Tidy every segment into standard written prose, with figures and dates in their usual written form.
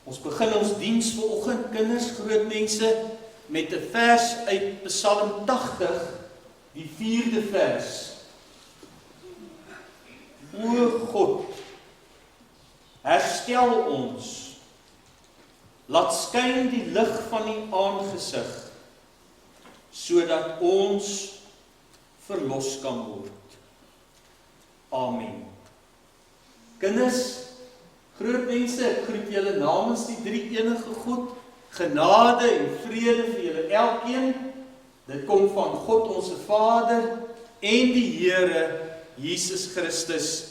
Ons begin ons diens vanoggend, kinders, groot mense, met 'n vers uit Psalm 80, die 4de vers. O God, herstel ons, laat skyn die lig van die aangesig, sodat ons verlos kan word. Amen. Kinders, groot mense, ek groet julle namens die drie enige God, genade en vrede vir julle elkeen. Dit kom van God ons Vader en die Here Jesus Christus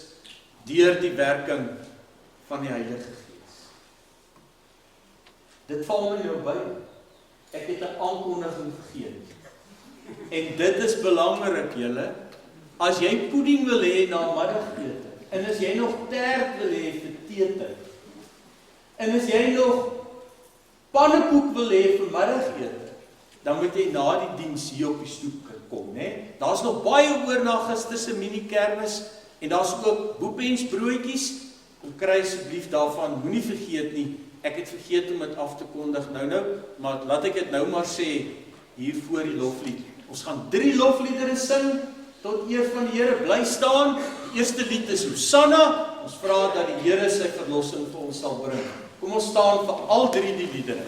deur die werking van die Heilige Gees. Dit val my nou by. Ek het 'n aankondiging vergeet. En dit is belangrik, julle. As jy pudding wil hê na middagete, en as jy nog tert wil hê vir teetyd, en as jy nog pannekoek wil hê vir middagete, dan moet jy na die diens hier op die stoep kom, né? Daar's nog baie oor na gister se mini-kermis, en daar's ook boepens broodjies. Kom kry asseblief daarvan, moenie vergeet nie. Ek het vergeet om dit af te kondig nou, maar laat ek dit nou maar sê hier voor die loflied. Ons gaan 3 lofliedere sing tot eer van die Here. Bly staan. Die eerste lied is Hosanna. Ons vra dat die Here sy verlossing vir ons sal bring. Kom ons staan vir al 3 die liedere.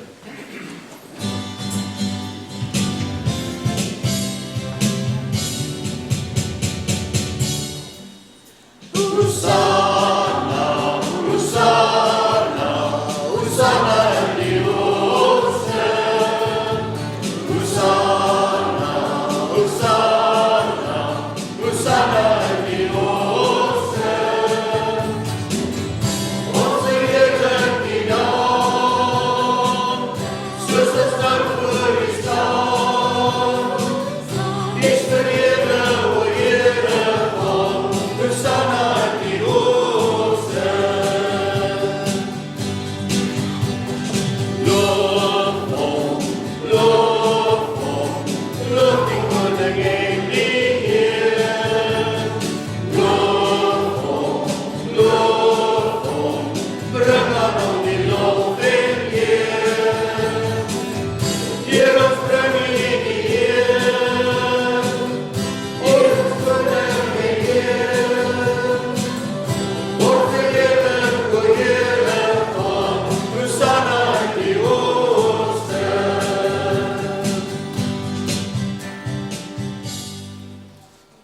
Hosanna, Hosanna, Hosanna in die hoogste. Hosanna, Hosanna, Hosanna in die hoogste. Ons verheerlik die naam, soos dit nou voor U staan. Dis verheerlik, o Here God, Hosanna.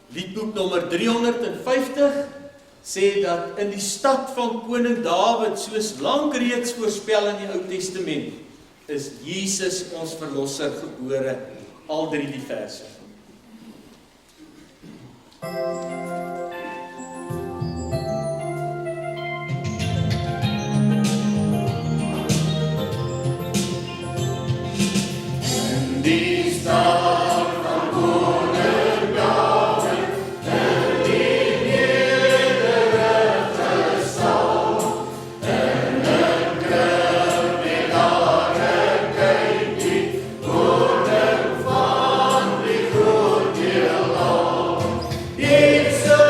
Liedboek nommer 350 sê dat in die stad van koning Dawid, soos lank reeds voorspel in die Ou Testament, is Jesus ons verlosser gebore. Al 3 die verse. In die stad van koning Dawid, in die nederige stal, in 'n krib met daar 'n kindjie, koning van die groot heelal. Jesus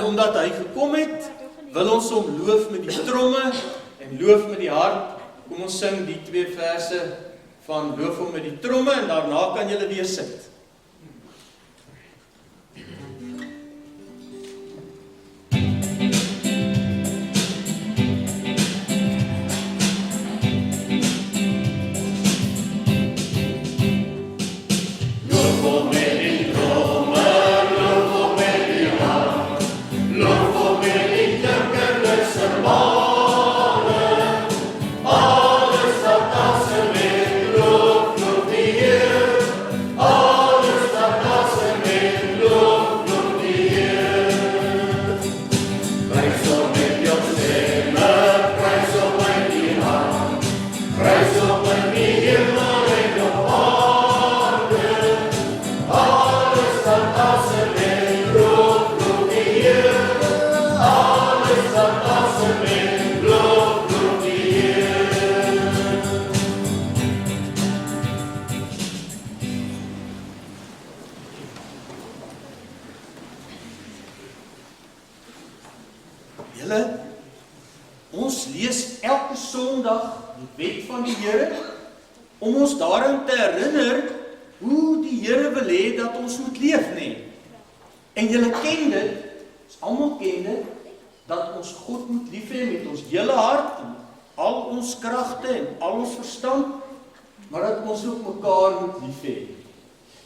omdat hy gekom het, wil ons hom loof met die tromme en loof met die hart. Kom ons sing die 2 verse van loof hom met die tromme en daarna kan julle weer sit. Ons lees elke Sondag die wet van die Here om ons daaraan te herinner hoe die Here wil hê dat ons moet leef, nê? En julle ken dit, ons almal ken dit, dat ons God moet lief hê met ons hele hart en al ons kragte en al ons verstand, maar dat ons ook mekaar moet lief hê.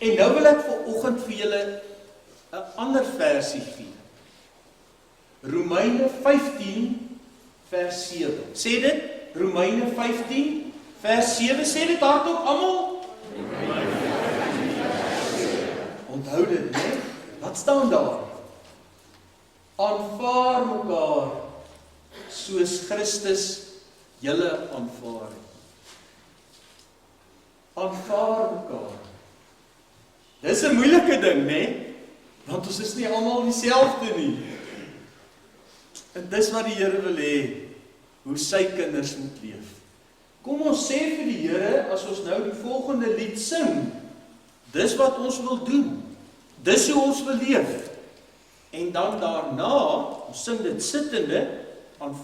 En nou wil ek vanoggend vir julle 'n ander versie gee. Romeine 15 vers 7. Sê dit, Romeine 15 vers 7, sê dit hardop almal. Onthou dit, né? Wat staan daar? Aanvaar mekaar soos Christus julle aanvaar het. Aanvaar mekaar. Dis 'n moeilike ding, né? Want ons is nie almal dieselfde nie. En dis wat die Here wil hê, hoe sy kinders moet leef. Kom ons sê vir die Here, as ons nou die volgende lied sing, dis wat ons wil doen. Dis hoe ons wil leef. En dan daarna, ons sing dit sittende,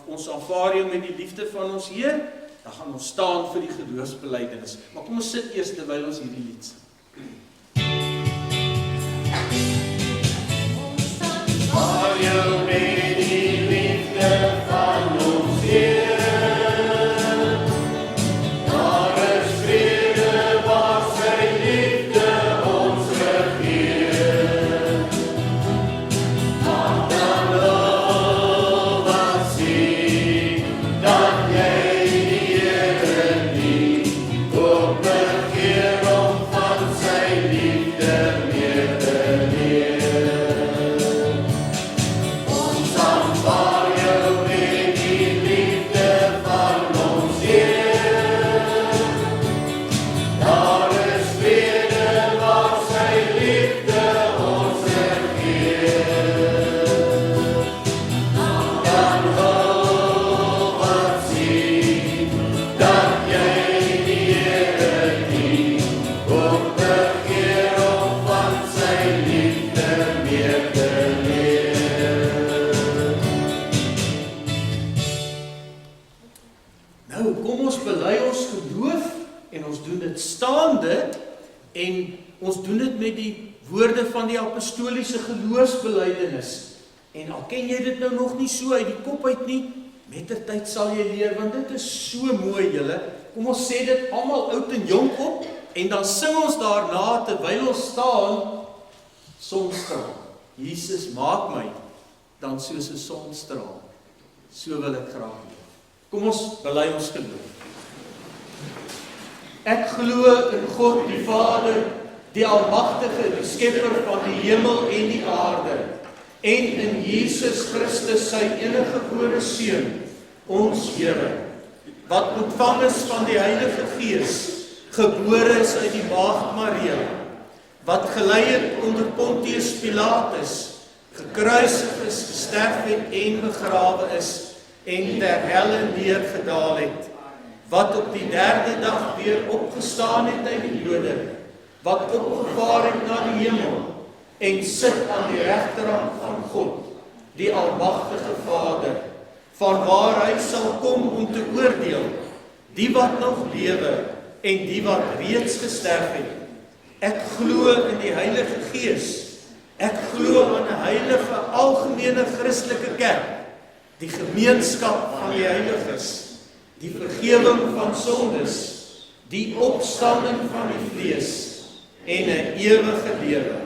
ons aanvaar jou met die liefde van ons Heer, dan gaan ons staan vir die geloofsbelijdenis. Maar kom ons sit eers terwyl ons hierdie lied sing. Ons aanvaar jou met die liefde van ons Heer. En ons doen dit met die woorde van die apostoliese geloofsbelijdenis. En al ken jy dit nou nog nie so uit die kop uit nie, mettertyd sal jy leer, want dit is so mooi julle. Kom ons sê dit almal oud en jonk op, en dan sing ons daarna, terwyl ons staan, sonstraal. Jesus, maak my dan soos 'n sonstraal. So wil ek graag leef. Kom ons bely ons geloof. Ek glo in God die Vader, die Almagtige, die Skepper van die hemel en die aarde, en in Jesus Christus, sy eniggebore Seun, ons Here, wat ontvang is van die Heilige Gees, gebore is uit die Maagd Maria, wat gelei het onder Pontius Pilatus, gekruisig is, gesterf het en begrawe is, en ter helle neergedaal het, wat op die 3de dag weer opgestaan het uit die dode, wat opgevaar het na die hemel, en sit aan die regterhand van God, die almagtige Vader, vanwaar hy sal kom om te oordeel, die wat nog lewe en die wat reeds gesterf het. Ek glo in die Heilige Gees. Ek glo aan 'n heilige algemene Christelike kerk, die gemeenskap van die heiliges, die vergewing van sondes, die opstanding van die vlees en 'n ewige lewe.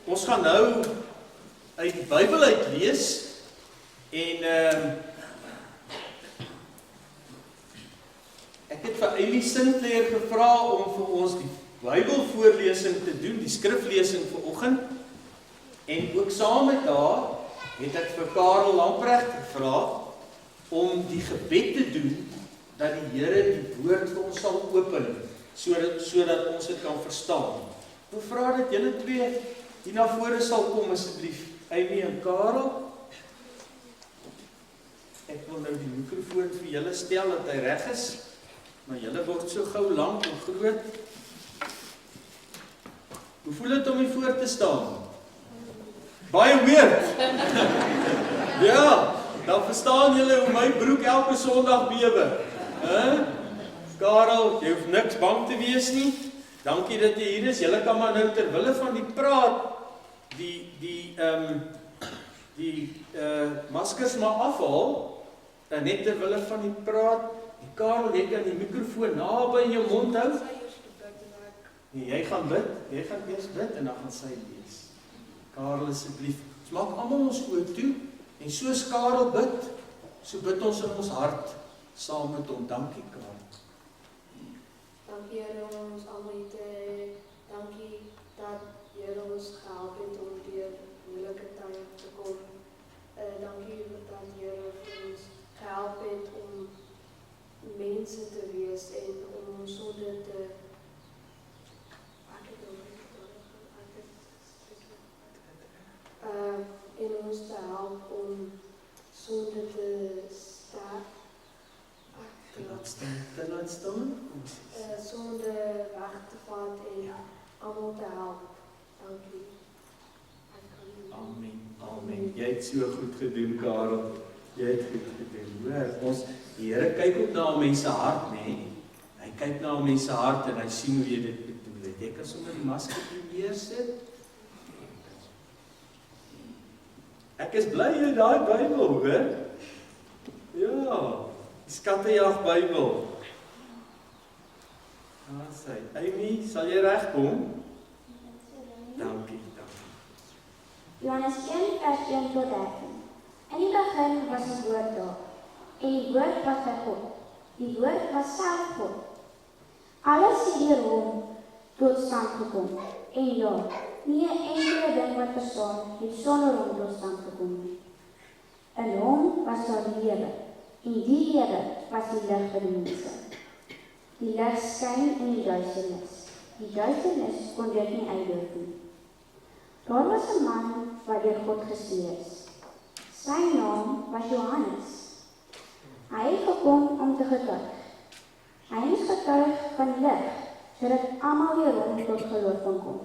Ons gaan nou uit die Bybel uit lees en ek het vir Amy Sinclair gevra om vir ons die Bybelvoorlesing te doen, die skriflesing vir oggend. En ook saam met haar het ek vir Karel Lamprecht gevra om die gebed te doen dat die Here die woord vir ons sal open sodat ons dit kan verstaan. Ek vra dat julle twee hier na vore sal kom asseblief, Amy en Karel. Ek wil nou die mikrofoon vir julle stel dat hy reg is, maar julle word so gou lank en groot. Hoe voel dit om hier voor te staan? Baie weird. Ja, dan verstaan julle hoe my broek elke Sondag bewe. Karel, jy hoef niks bang te wees nie. Dankie dat jy hier is. Julle kan maar nou terwille van die praat die maskers maar afhaal, net terwille van die praat. Die Karel, jy kan die mikrofoon naby in jou mond hou. Nee, jy gaan bid, jy gaan eers bid en dan gaan sy lees. Karel, asseblief, ons maak almal ons oë toe en soos Karel bid, so bid ons in ons hart saam met hom. Dankie, Karel. Dankie Here om ons almal hier te hê. Dankie dat Here ons gehelp het om deur moeilike tye te kom. Dankie dat Here vir ons gehelp het om mense te wees en om ons sonde te en ons te help om sonde te sterf. Te laat staan? Sonde weg te vat en almal te help. Dankie. Amen. Amen. Jy het so goed gedoen, Karel. Jy het goed gedoen. Hoor, ons die Here kyk ook na mense hart, nê? Hy kyk na mense hart en hy sien hoe jy dit bedoel. Jy kan sommer die masker neersit. Ek is bly jy daai Bybel, hoor? Ja, die Skattejag Bybel. Daar sê, Amy, sal jy regkom? Dankie, dankie. Johannes 1 vers 1 tot 13. In die begin was die woord daar, en die woord was by God. Die woord was self God. Alles is deur hom, tot stand gekom. En ja, nie 'n enkele ding wat bestaan het sonder hom tot stand gekom nie. In hom was daar lewe, en die lewe was die lig vir die mense. Die lig skyn in die duisternis. Die duisternis kon dit nie uitdoof nie. Daar was 'n man wat deur God gestuur is. Sy naam was Johannes. Hy het gekom om te getuig. Hy is getuig van lig, sodat almal weer rond tot geloof kon kom.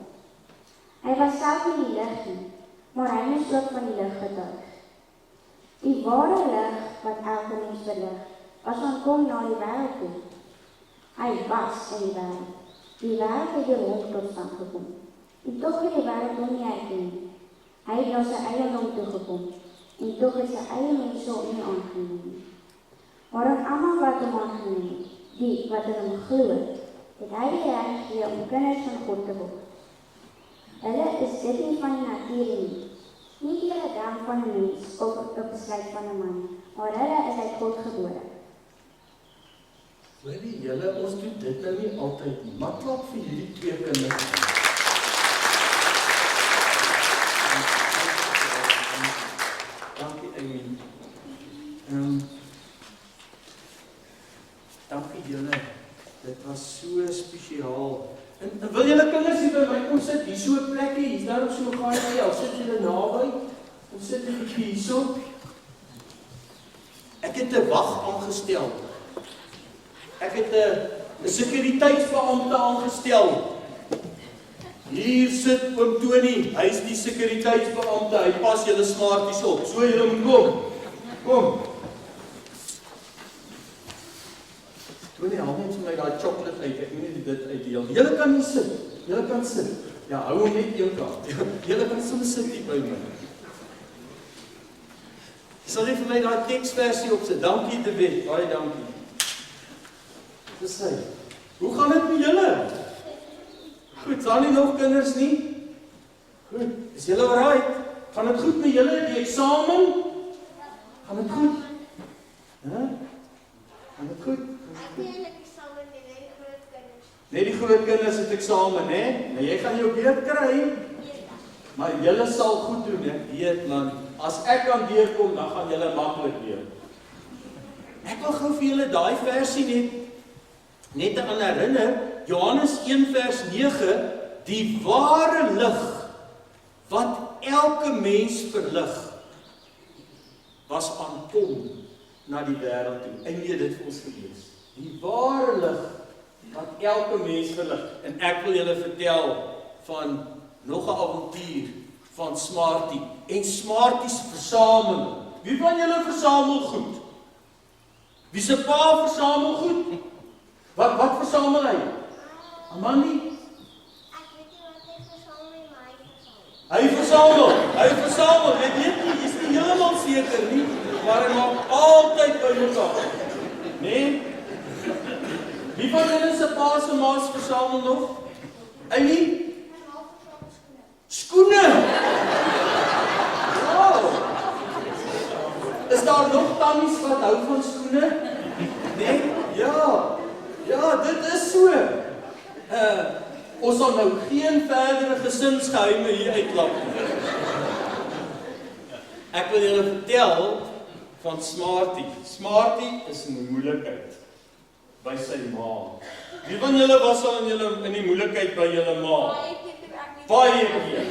Hy was self nie die lig nie, maar hy moes ook van die lig getuig. Die ware lig wat elke mens verlig, was aankom na die wêreld toe. Hy was in die wêreld. Die wêreld het deur hom tot stand gekom. En tog het die wêreld hom nie herken nie. Hy het na sy eie land toe gekom, en tog het sy eie mense hom nie aangeneem nie. Maar aan almal wat hom aangeneem het, die wat in hom glo, het hy die reg gegee om kinders van God te word. Hulle is dit nie van die natuur nie, nie deur 'n dam van 'n mens of 'n besluit van 'n man, maar hulle is uit God gebore. Hoorie julle, ons doen dit nou nie altyd nie, maar klap vir hierdie twee kinders. Dankie Amy. Dankie julle, dit was so spesiaal. En wil julle kinders hier by my kom sit, hier so 'n plekkie, hier's daar so gaai, al sit julle naby, ons sit 'n bietjie hierso. Ek het 'n wag aangestel. Ek het 'n sekuriteitsbeampte aangestel. Hier sit oom Tony, hy is die sekuriteitsbeampte, hy pas julle smarties op. So julle moet kom. Kom. Tony, haal net vir my daai chocolate uit, ek moet nie dit uitdeel. Julle kan nie sit, julle kan sit. Ja, hou hom net een kant. Julle kan sommer sit hier by my. Sal jy vir my daai teksversie opsit? Dankie David, baie dankie. Dis hy. Hoe gaan dit met julle? Goed, is daar nie nog kinders nie? Goed, is julle alright? Gaan dit goed met julle, die eksamen? Gaan dit goed? Gaan dit goed? Net die groot kinders het eksamen, hè? Nou jy gaan jou beurt kry. Maar julle sal goed doen, ek weet man. As ek kan deurkom, dan gaan julle maklik deur. Ek wil gou vir julle daai versie net aan herinner, Johannes 1 vers 9, die ware lig wat elke mens verlig, was aankom na die wêreld toe. En nee, dit vir ons gelees. Die ware lig wat elke mens verlig. En ek wil julle vertel van nog 'n avontuur van Smarty en Smarty se versameling. Wie van julle versamel goed? Wie se pa versamel goed? Wat versamel hy? Amandi? Ek weet nie wat hy versamel nie, maar hy versamel. Hy versamel. Ek weet nie, jy's nie heeltemal seker nie, maar hy maak altyd by mekaar. Nee? Wie van julle se pa se ma's versamel nog? Amy? Skoene. Wow. Is daar nog tannies wat hou van skoene? Nee? Ja. Ja, dit is so. Ons sal nou geen verdere gesinsgeheime hier uitklap nie. Ek wil julle vertel van Smarty. Smarty is in 'n moeilikheid by sy ma. Wie van julle was al in die moeilikheid by julle ma? Baie keer.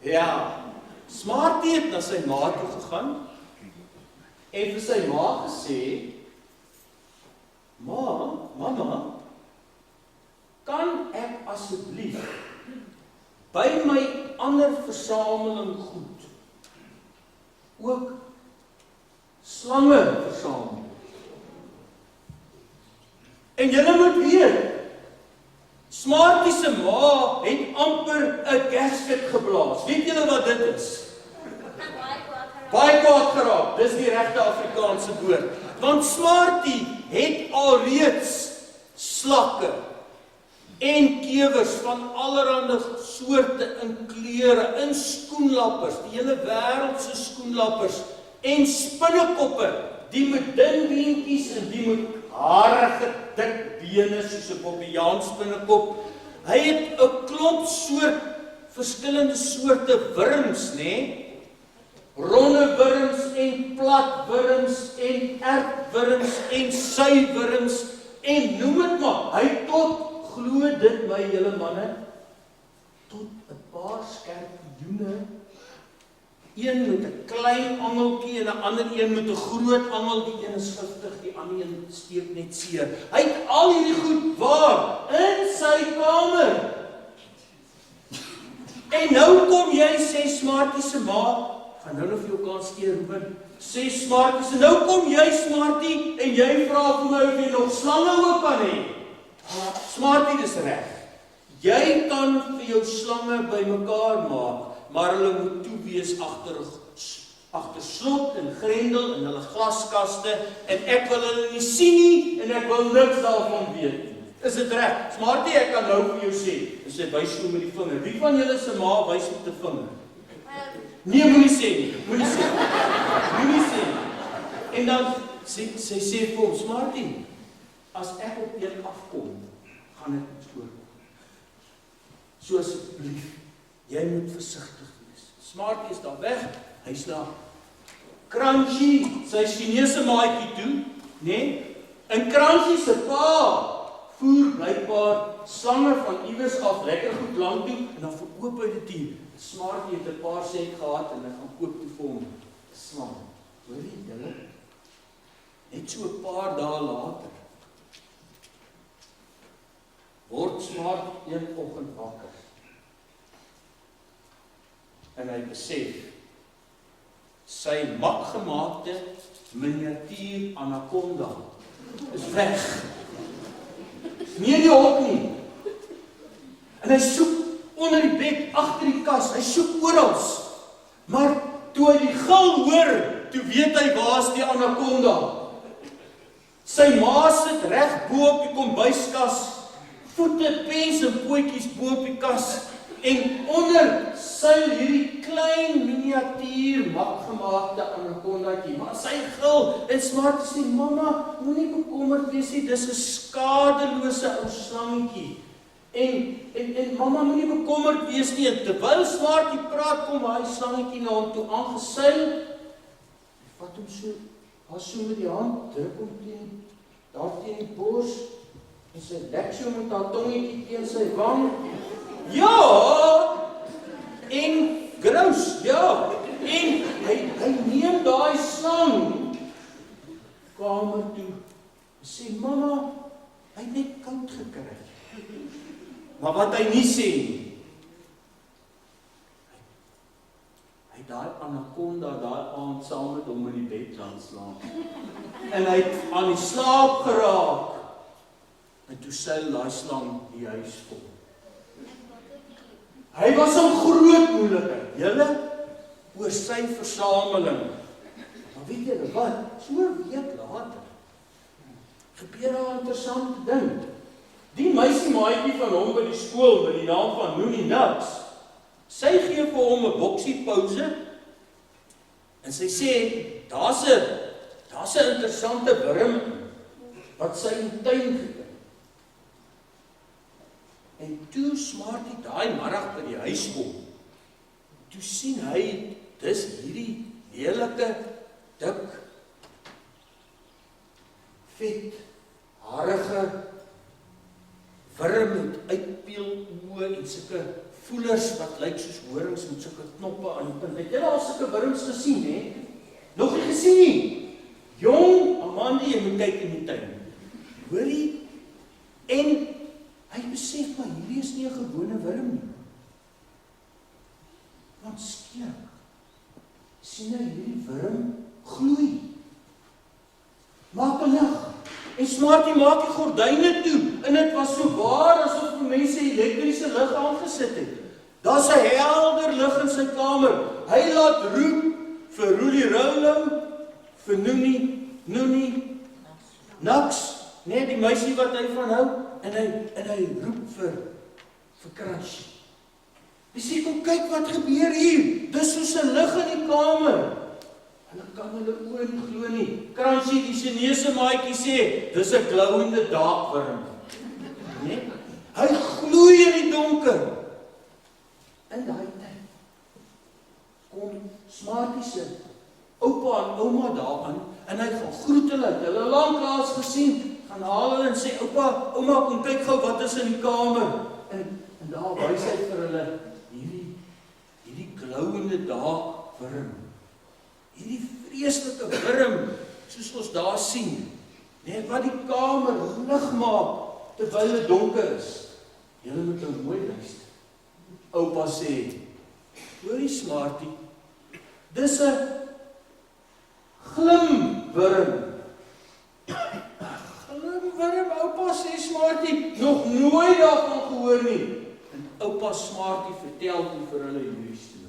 Ja. Smarty het na sy ma toe gegaan en vir sy ma gesê, Mamma, kan ek asseblief by my ander versameling goed ook slange versamel? En julle moet weet, Smarty se ma het amper 'n gasket geblaas. Weet julle wat dit is? Baie kwaad geraak. Dis die regte Afrikaanse woord. Want Smarty het alreeds slakke en kewers van allerlei soorte in kleure, in skoenlappers, die hele wêreld se skoenlappers en spinnekoppe, die met ding beentjies en die met harige, dik bene soos 'n bobbejaansbinnekop. Hy het 'n klomp verskillende soorte wurms, nê? Ronde wurms en plat wurms en ertwurms en suiwurms en noem dit maar. Hy tot, glo dit my julle manne, tot 'n paar skorpioene. Een met 'n klein angeltjie en 'n ander een met 'n groot angel. Die een is giftig, die ander een steek net seer. Hy het al hierdie goed waar in sy kamer. En nou kom jy, sê Smartie se ma, gaan nou nog vir jou kans gee, Ruben. Sê Smartie se, nou kom jy Smartie en jy vra vir my of jy nog slange ook kan hê. Smartie, dis reg. Jy kan vir jou slange bymekaar maak, maar hulle moet toe wees agter slot en grendel in hulle glaskaste en ek wil hulle nie sien nie en ek wil niks daarvan weet nie. Is dit reg? Smartie, ek kan nou vir jou sê. En sy wys so met die vinger. Wie van julle se ma wys met 'n vinger? Nee, moenie sê nie. Moenie sê. Moenie sê. En dan sy sê vir hom, Smartie, as ek op een afkom, gaan dit iets voorkom. So asseblief, jy moet versigtig wees. Smartie is daar weg. Hy slaap. Crunchy, sy Chinese maatjie toe, nê? En Crunchy se pa voer blykbaar slange van iewers af lekker goed lank toe en dan verkoop hy dit hier. Smartie het 'n paar sent gehad en hy gaan koop toe vir hom 'n slang. Hoor jy julle? Net so 'n paar dae later word Smartie een oggend wakker. En hy besef sy makgemaakte miniatuur anaconda is weg. Nie die hok nie. En hy soek onder die bed, agter die kas, hy soek oral. Maar toe hy die gil hoor, toe weet hy waar is die anaconda. Sy ma sit reg bo op die kombuiskas, voete, pens en pootjies bo op die kas en onder seil hierdie klein miniatuur makgemaakte anacondaatjie. Maar sy gil en Smartie sê, mamma, moenie bekommerd wees nie, dis 'n skadelose ou slangetjie. En mamma moenie bekommerd wees nie. En terwyl Smartie praat, kom hy slangetjie na hom toe aangeseil. Hy vat hom so, so met die hand, druk hom daar teen die bors en sy lek so met haar tongetjie teen sy wang. Ja! En grous, ja. En hy neem daai slang kamer toe en sê, mamma, hy het net koud gekry. Maar wat hy nie sê nie, hy daai anaconda daai aand saam met hom in die bed gaan slaap. En hy het aan die slaap geraak. En toe seil daai slang die huis vol. Hy was 'n groot moeilikheid, julle, oor sy versameling. Maar weet julle wat? So 'n week later gebeur daar 'n interessante ding. Die meisiemaatjie van hom by die skool met die naam van Noonie Nuts, sy gee vir hom 'n boksie pouse en sy sê, daar's 'n interessante wurm wat sy in die tuin gekry. En toe Smartie daai middag by die huis kom, toe sien hy, dis hierdie lelike, dik, vet, harige wurm met uitpeel oë en sulke voelers wat lyk soos horings met sulke knoppe aan die punt. Het julle al sulke wurms gesien, hè? Nog nie gesien nie. Jong, Amandie, jy moet kyk in die tuin. Hoor jy? En hy besef maar hierdie is nie 'n gewone wurm nie. Want skielik sien hy hierdie wurm gloei. Maak 'n lig. En Smartie maak die gordyne toe en dit was so waar asof mense elektriese lig aangesit het. Daar's 'n helder lig in sy kamer. Hy laat roep vir Roelie Rolo, vir Noonie Nuts, nee, die meisie wat hy van hou. En hy roep vir Crunchy. Hy sê, kom kyk wat gebeur hier. Dis soos 'n lig in die kamer. Hulle kan hulle oë nie glo nie. Kransie, die Chinese maatjie sê, dis 'n glowende daakwurm. Nee? Hy gloei in die donker. In daai tyd kom Smarty se oupa en ouma daaraan en hy gaan groet hulle lanklaas gesien, gaan haal hulle en sê, oupa, ouma, kom kyk gou wat is in die kamer. En daar wys hy vir hulle hierdie glowende daakwurm. Hierdie vreeslike wurm, soos ons daar sien, nee, wat die kamer lig maak terwyl dit donker is. Julle moet nou mooi luister. Oupa sê, hoorie Smarty, dis 'n glimwurm. Glimwurm, oupa sê Smarty, nog nooit daarvan gehoor nie. En oupa Smarty vertel toe vir hulle hierdie storie.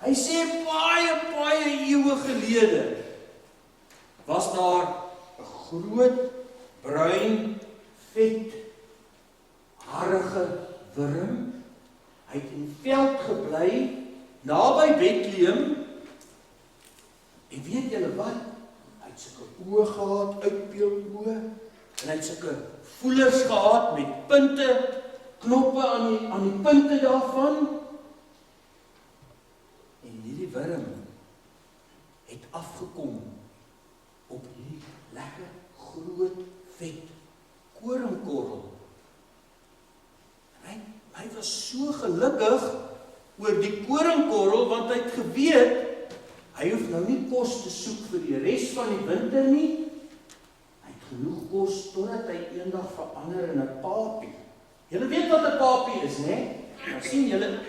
Hy sê baie eeue gelede was daar 'n groot, bruin, vet, harige wurm. Hy het in die veld gebly, naby Bethlehem. En weet julle wat? Hy het sulke oë gehad, uitbeeldoë, en hy het sulke voelers gehad met punte, knoppe aan die punte daarvan. En hierdie wurm het afgekom op hierdie lekker groot vet koringkorrel. Hy was so gelukkig oor die koringkorrel want hy het geweet hy hoef nou nie kos te soek vir die res van die winter nie. Hy het genoeg kos totdat hy eendag verander in 'n papie. Julle weet wat 'n papie is, né? Nou sien julle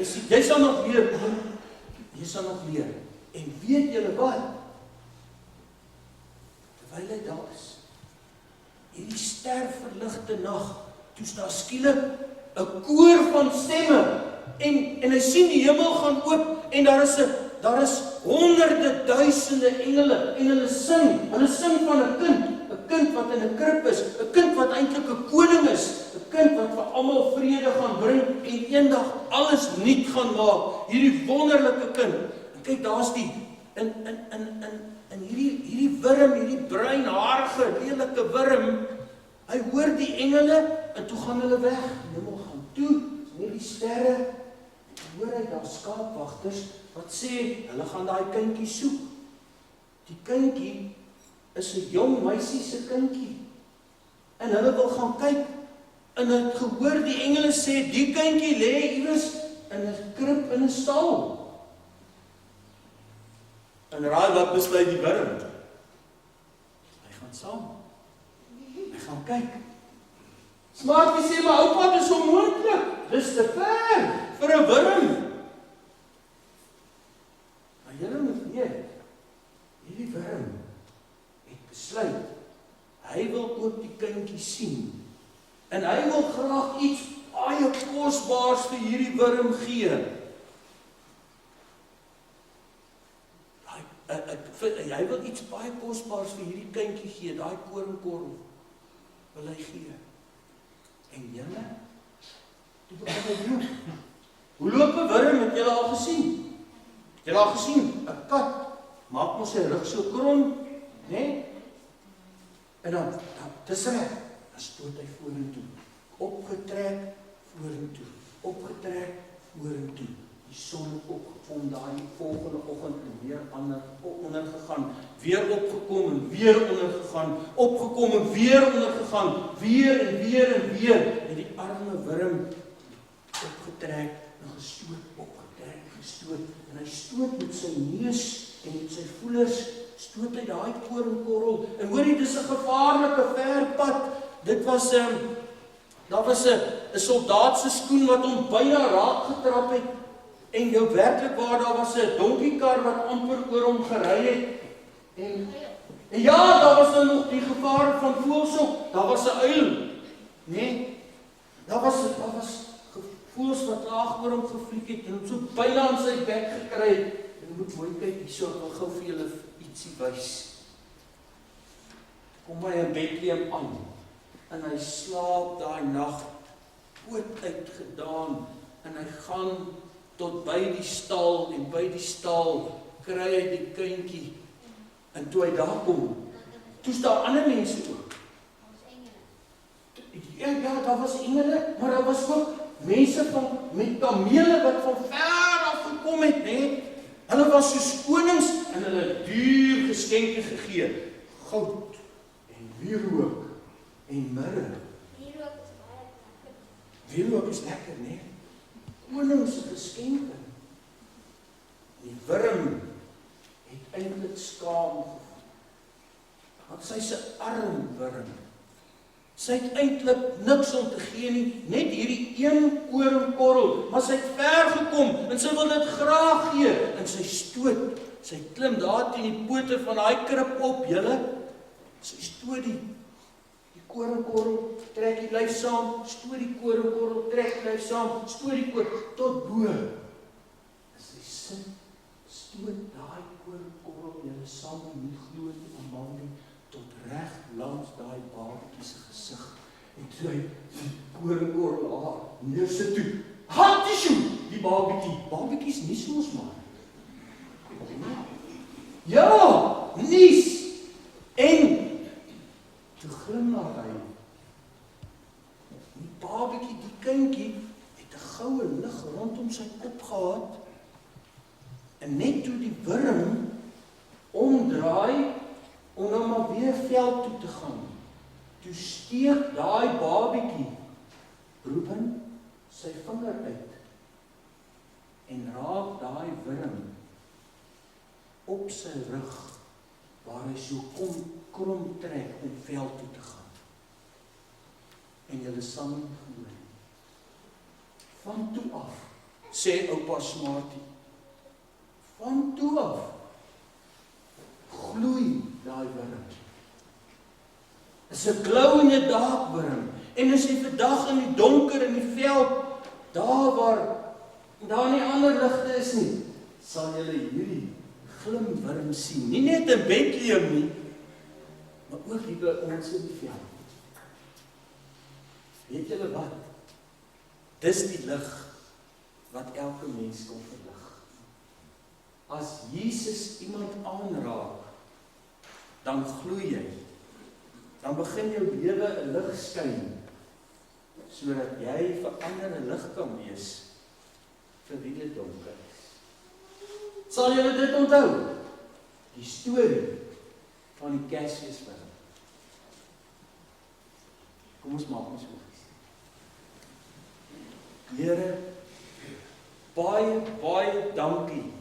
sien, jy sal nog leer. En weet julle wat? Terwyl hy daar is, hierdie sterverligte nag, toe's daar skielik 'n koor van stemme en hy sien die hemel gaan oop en daar is honderde duisende engele en hulle sing van 'n kind wat in 'n krib is, 'n kind wat eintlik 'n koning is, 'n kind wat vir almal vrede gaan bring en eendag alles nuut gaan maak, hierdie wonderlike kind. En kyk, daar's die in hierdie wurm, hierdie bruinharige, lelike wurm, hy hoor die engele en toe gaan hulle weg. Die hemel gaan toe, net die sterre. En hoor hy daar skaapwagters wat sê, hulle gaan daai kindjie soek. Die kindjie is 'n jong meisie se kindjie. En hulle wil gaan kyk. En hulle het gehoor die engele sê, die kindjie lê iewers in 'n krib in 'n stal. En raai wat besluit die wurm? Hy gaan saam. Hy gaan kyk. Smarty sê, maar oupa, dis onmoontlik. Dis te ver vir 'n wurm. Maar julle moet weet, hierdie wurm het besluit, hy wil ook die kindjie sien. En hy wil graag iets baie kosbaars vir hierdie wurm gee. Hy wil iets baie kosbaars vir hierdie kindjie gee, daai koringkorrel wil hy gee. En julle, toe begin hy loop. Hoe loop 'n wurm, het julle al gesien? Het julle al gesien? 'n Kat maak mos sy rug so krom, né? En dan dis reg, dan stoot hy vorentoe. Opgetrek vorentoe, opgetrek vorentoe. Die son het opgekom daai volgende oggend en weer ondergegaan, weer opgekom en weer ondergegaan, opgekom en weer ondergegaan, weer en weer en weer. En die arme wurm opgetrek en gestoot, opgetrek en gestoot. En hy stoot met sy neus en met sy voelers, stoot hy daai koringkorrel. En hoorie, dis 'n gevaarlike ver pad. Dit was daar was 'n soldaat se skoen wat hom byna raak getrap het. En jou werklik waar, daar was 'n donkiekar wat amper oor hom gery het. En ja, daar was nou nog die gevaar van voëls ook. Daar was 'n uil, nee. Daar was voëls wat laag oor hom gevlieg het en hom so byna aan sy bek gekry het. En jy moet mooi kyk hierso, ek wil gou vir julle ietsie wys. Kom hy in Bethlehem aan en hy slaap daai nag oot uitgedaan en hy gaan tot by die stal en by die stal kry hy die kindjie. En toe hy daar kom, toe is daar ander mense ook. Ja, daar was engele, maar daar was ook mense met kamele wat van ver af gekom het, né? Hulle was soos konings en hulle het duur geskenke gegee. Goud en wierook en mirre. Wierook is lekker, né? Konings se geskenke. Die wurm het eintlik skaam gevoel. Want sy's 'n arm wurm. Sy het eintlik niks om te gee nie, net hierdie een koringkorrel, maar sy het ver gekom en sy wil dit graag gee en sy stoot. Sy klim daar teen die pote van daai krib op, julle. Sy stoot die koringkorrel, trek die lyf saam, stoot die koringkorrel, trek die lyf saam, stoot die tot bo. En sy sit, stoot daai koringkorrel, julle sal nie glo nie, almal nie, tot reg langs daai babatjie se gesig. En toe hy die koringkorrel haar neersit toe. Handtissue! Die babatjie is nie soos maar. Ja, nies. En toe glimlag hy. Die babatjie, die kindjie, het 'n goue lig rondom sy kop gehad. En net toe die wurm omdraai om nou maar weer veld toe te gaan, toe steek daai babatjie, Ruben, sy vinger uit en raak daai wurm op sy rug, waar hy so krom trek om veld toe te gaan. En julle sal nie glo nie. Van toe af, sê oupa Smarty, van toe af, gloei daai wurm. Is 'n glow in the dark wurm. En as jy vandag in die donker in die veld, daar waar daar nie ander ligte is nie, sal jy hierdie glimwurm sien. Nie net in Bethlehem nie, maar ook hier by ons in die veld. Weet julle wat? Dis die lig wat elke mens kon verlig. As Jesus iemand aanraak, dan gloei jy. Dan begin jou lewe 'n lig skyn, sodat jy vir ander 'n lig kan wees vir wie dit donker is. Sal julle dit onthou? Die storie van die Kersfeeswurm. Kom ons maak ons oogies. Here, baie dankie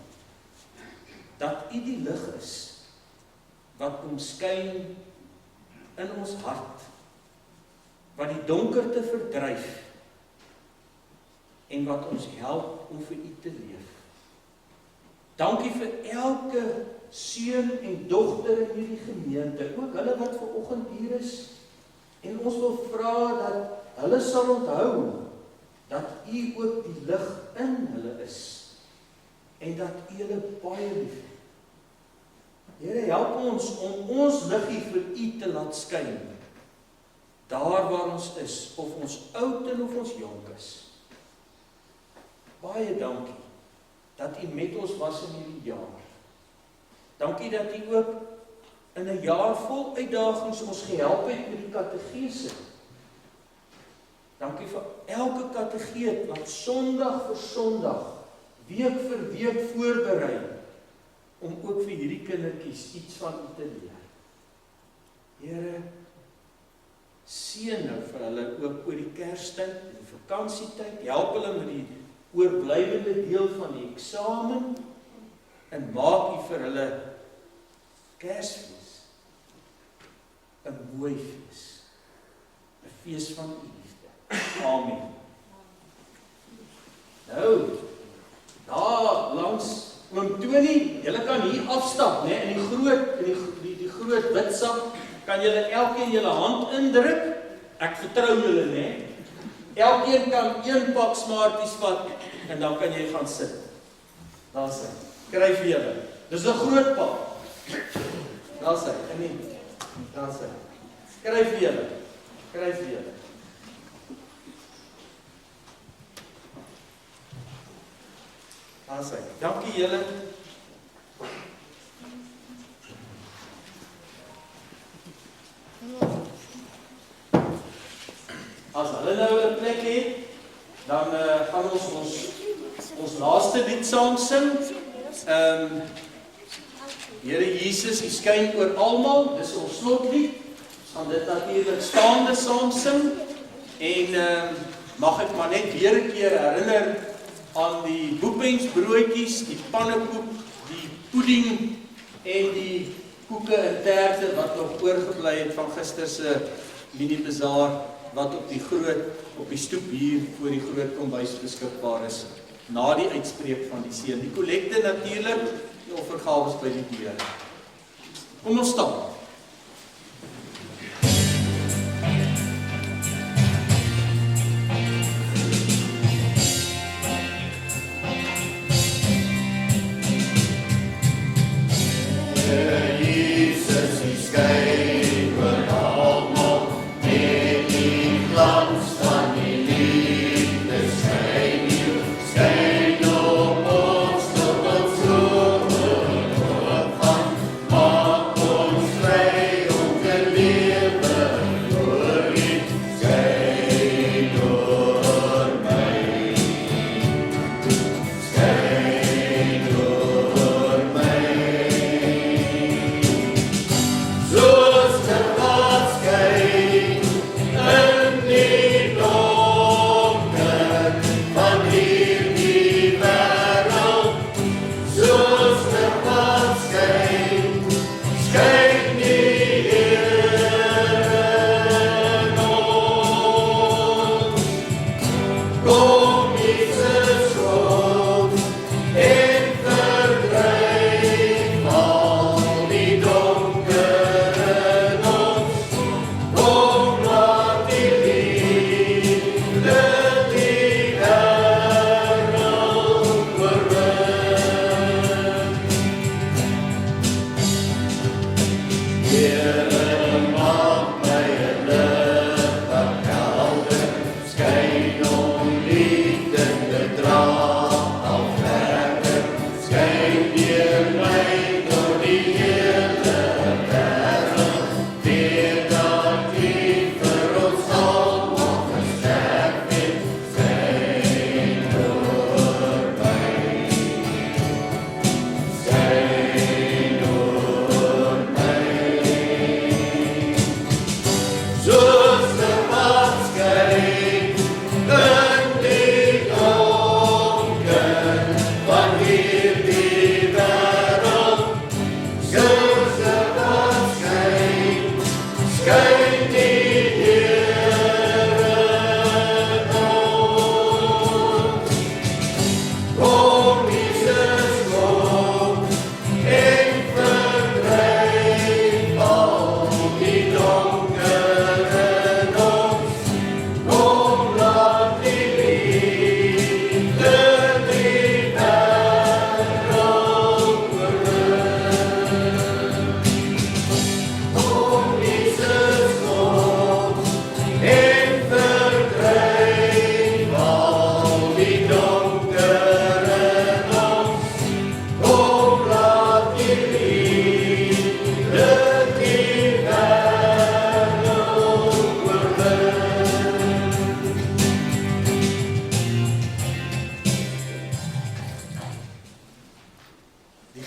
dat U die lig is wat kom skyn in ons hart, wat die donkerte verdryf en wat ons help om vir U te leef. Dankie vir elke seun en dogter in hierdie gemeente, ook hulle wat vanoggend hier is, en ons wil vra dat hulle sal onthou dat U ook die lig in hulle is en dat U hulle baie lief het. Here, help ons om ons liggie vir U te laat skyn, daar waar ons is, of ons oud en of ons jonk is. Baie dankie dat U met ons was in hierdie jaar. Dankie dat U ook in 'n jaar vol uitdagings ons gehelp het met die kategese. Dankie vir elke kategeet wat Sondag vir Sondag, week vir week voorberei, om ook vir hierdie kindertjies iets van U te leer. Here, seën nou vir hulle ook oor die Kerstyd en die vakansietyd. Help hulle met die oorblywende deel van die eksamen en maak U vir hulle Kersfees 'n mooi fees, 'n fees van U liefde. Amen. Nou, daar langs Oom Tony, julle kan hier afstap, né? In die groot wit sak kan julle elkeen julle hand indruk. Ek vertrou julle, né? Elkeen kan een pak Smarties vat en dan kan jy gaan sit. Daar sê. Kry vir julle. Dis 'n groot pak. Daar sê. Daar sê. Kry vir julle. Kry vir julle. Daar sê. Dankie julle. gaan ons laaste lied saam sing. Here Jesus, U skyn oor almal, dis ons slotlied. Ons gaan dit natuurlik staande saam sing. En mag ek maar net weer 'n keer herinner aan die boepensbroodjies, die pannekoek, die pudding en die koeke en terte wat nog oorgebly het van gister se mini-bazaar wat op die stoep hier voor die groot kombuis beskikbaar is na die uitspreek van die seën. Die kollekte natuurlik, die offergawes by die deur. Kom ons staan.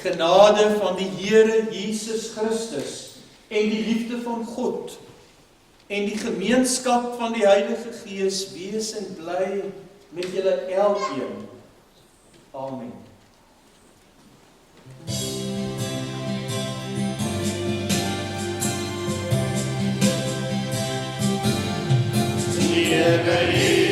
Genade van die Here Jesus Christus en die liefde van God en die gemeenskap van die Heilige Gees wees en bly met julle elkeen. Amen. Here